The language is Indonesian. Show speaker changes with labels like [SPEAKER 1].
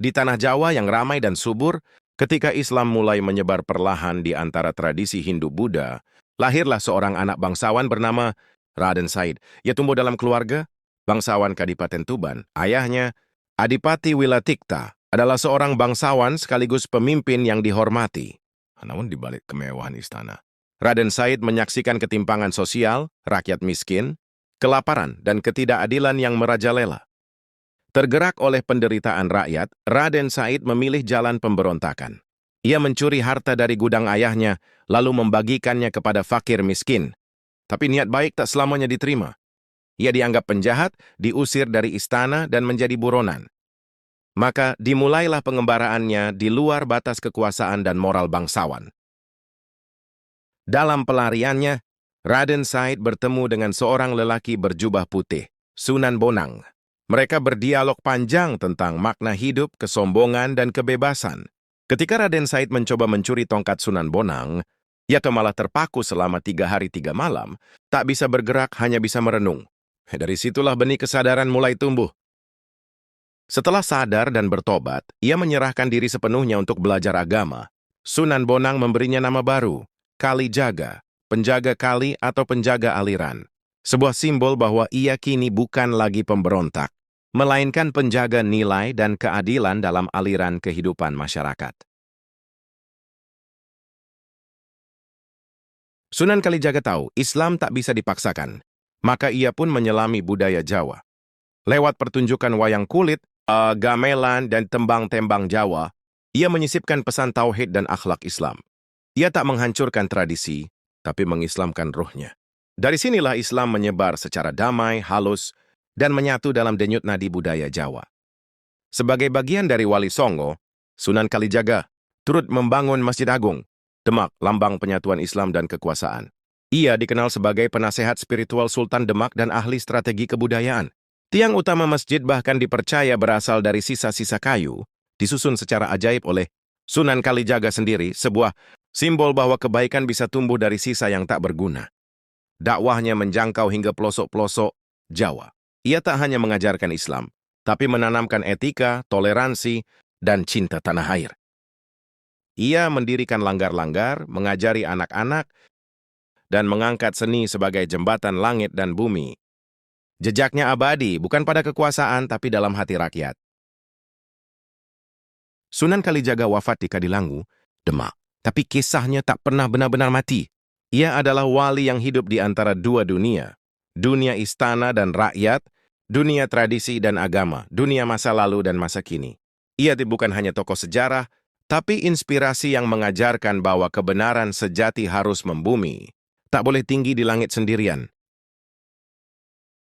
[SPEAKER 1] Di tanah Jawa yang ramai dan subur, ketika Islam mulai menyebar perlahan di antara tradisi Hindu-Buddha, lahirlah seorang anak bangsawan bernama Raden Said. Ia tumbuh dalam keluarga bangsawan Kadipaten Tuban. Ayahnya, Adipati Wilatikta, adalah seorang bangsawan sekaligus pemimpin yang dihormati. Namun di balik kemewahan istana, Raden Said menyaksikan ketimpangan sosial, rakyat miskin, kelaparan, dan ketidakadilan yang merajalela. Tergerak oleh penderitaan rakyat, Raden Said memilih jalan pemberontakan. Ia mencuri harta dari gudang ayahnya, lalu membagikannya kepada fakir miskin. Tapi niat baik tak selamanya diterima. Ia dianggap penjahat, diusir dari istana, dan menjadi buronan. Maka dimulailah pengembaraannya di luar batas kekuasaan dan moral bangsawan. Dalam pelariannya, Raden Said bertemu dengan seorang lelaki berjubah putih, Sunan Bonang. Mereka berdialog panjang tentang makna hidup, kesombongan, dan kebebasan. Ketika Raden Said mencoba mencuri tongkat Sunan Bonang, ia malah terpaku selama 3 hari 3 malam, tak bisa bergerak, hanya bisa merenung. Dari situlah benih kesadaran mulai tumbuh. Setelah sadar dan bertobat, ia menyerahkan diri sepenuhnya untuk belajar agama. Sunan Bonang memberinya nama baru, Kalijaga, penjaga kali atau penjaga aliran. Sebuah simbol bahwa ia kini bukan lagi pemberontak, melainkan penjaga nilai dan keadilan dalam aliran kehidupan masyarakat. Sunan Kalijaga tahu Islam tak bisa dipaksakan, maka ia pun menyelami budaya Jawa. Lewat pertunjukan wayang kulit, gamelan, dan tembang-tembang Jawa, ia menyisipkan pesan tauhid dan akhlak Islam. Ia tak menghancurkan tradisi, tapi mengislamkan ruhnya. Dari sinilah Islam menyebar secara damai, halus, dan menyatu dalam denyut nadi budaya Jawa. Sebagai bagian dari Wali Songo, Sunan Kalijaga turut membangun Masjid Agung, Demak, lambang penyatuan Islam dan kekuasaan. Ia dikenal sebagai penasehat spiritual Sultan Demak dan ahli strategi kebudayaan. Tiang utama masjid bahkan dipercaya berasal dari sisa-sisa kayu, disusun secara ajaib oleh Sunan Kalijaga sendiri, sebuah simbol bahwa kebaikan bisa tumbuh dari sisa yang tak berguna. Dakwahnya menjangkau hingga pelosok-pelosok Jawa. Ia tak hanya mengajarkan Islam, tapi menanamkan etika, toleransi, dan cinta tanah air. Ia mendirikan langgar-langgar, mengajari anak-anak, dan mengangkat seni sebagai jembatan langit dan bumi. Jejaknya abadi, bukan pada kekuasaan, tapi dalam hati rakyat. Sunan Kalijaga wafat di Kadilangu, Demak, tapi kisahnya tak pernah benar-benar mati. Ia adalah wali yang hidup di antara dua dunia. Dunia istana dan rakyat, dunia tradisi dan agama, dunia masa lalu dan masa kini. Ia bukan hanya tokoh sejarah, tapi inspirasi yang mengajarkan bahwa kebenaran sejati harus membumi, tak boleh tinggi di langit sendirian.